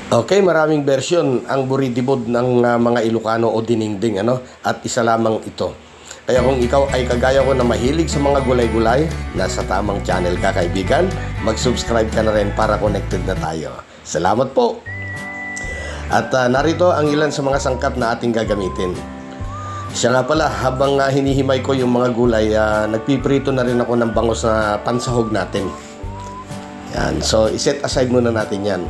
Okay, maraming version ang buridibod ng mga Ilocano o diningding, ano? At isa lamang ito. Kaya kung ikaw ay kagaya ko na mahilig sa mga gulay-gulay, nasa tamang channel ka, kaibigan. Mag-subscribe ka na rin para connected na tayo. Salamat po! At narito ang ilan sa mga sangkap na ating gagamitin. Siya nga pala, habang hinihimay ko yung mga gulay, nagpiprito na rin ako ng bangos na pansahog natin. Yan. So, iset aside muna natin yan.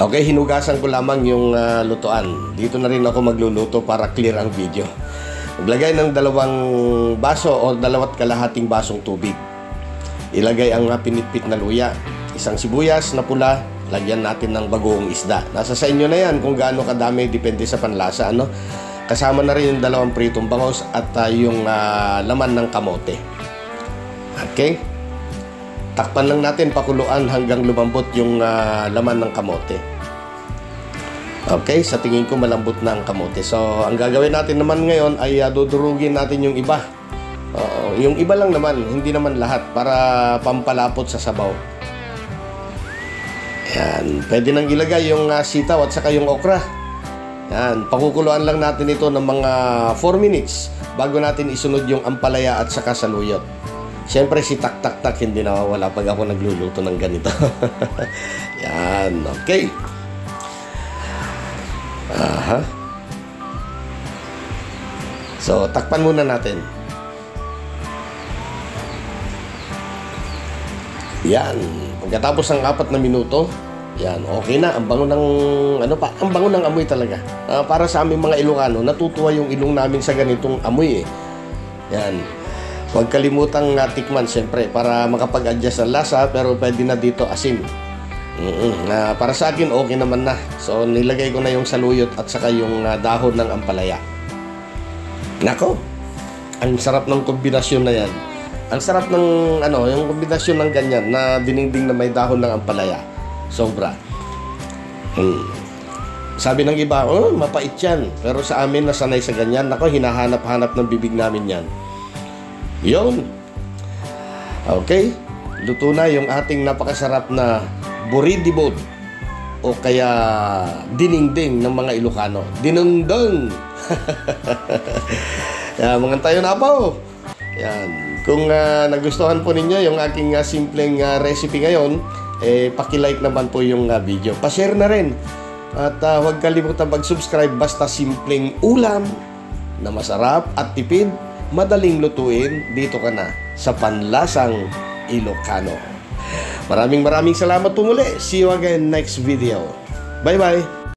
Okay, hinugasan ko lamang yung lutuan. Dito na rin ako magluluto para clear ang video. Maglagay ng 2 baso o 2 kalahating basong tubig. Ilagay ang pinitpit na luya. Isang sibuyas na pula, lagyan natin ng bagoong isda. Nasa sa inyo na yan kung gaano kadami, depende sa panlasa, ano? Kasama na rin yung 2 pritong bangos at yung laman ng kamote. Okay? Takpan lang natin, pakuluan hanggang lumambot yung laman ng kamote. Okay, sa tingin ko malambot na ang kamote. So, ang gagawin natin naman ngayon ay dudurugin natin yung iba. Yung iba lang naman, hindi naman lahat, para pampalapot sa sabaw. Yan, pwede nang ilagay yung sitaw at saka yung okra. Yan, pakukuluan lang natin ito ng mga 4 minutes bago natin isunod yung ampalaya at saka saluyot. Siyempre si tak-tak-tak hindi nawawala pag ako nagluluto ng ganito. Yan, okay. Aha. So, takpan muna natin. Yan. Pagkatapos ng 4 na minuto, yan, okay na. Ang bango ng, ang bango ng amoy talaga. Para sa aming mga Ilocano, natutuwa yung ilong namin sa ganitong amoy eh. Yan. Huwag kalimutang tikman, siyempre, para makapag-adjust ang lasa, pero pwede na dito asin. Para sa akin, okay naman na. So, nilagay ko na yung saluyot at saka yung dahon ng ampalaya. Nako, ang sarap ng kombinasyon na yan. Ang sarap ng, yung kombinasyon ng ganyan na diningding na may dahon ng ampalaya. Sobra. Sabi ng iba, mapait yan. Pero sa amin, nasanay sa ganyan. Nako, hinahanap-hanap ng bibig namin yan. Yun. Okay. Luto na yung ating napakasarap na buridibod o kaya diningding ng mga Ilocano. Dinungdong. Yan, mga tayo na po. Yan. Kung nagustuhan po ninyo yung aking simpleng recipe ngayon, paki-like naman po yung video. Pa-share na rin. At huwag kalimutan mag-subscribe, basta simpleng ulam na masarap at tipid. Madaling lutuin, dito ka na sa Panlasang Ilocano. Maraming salamat po muli. See you again next video. Bye-bye!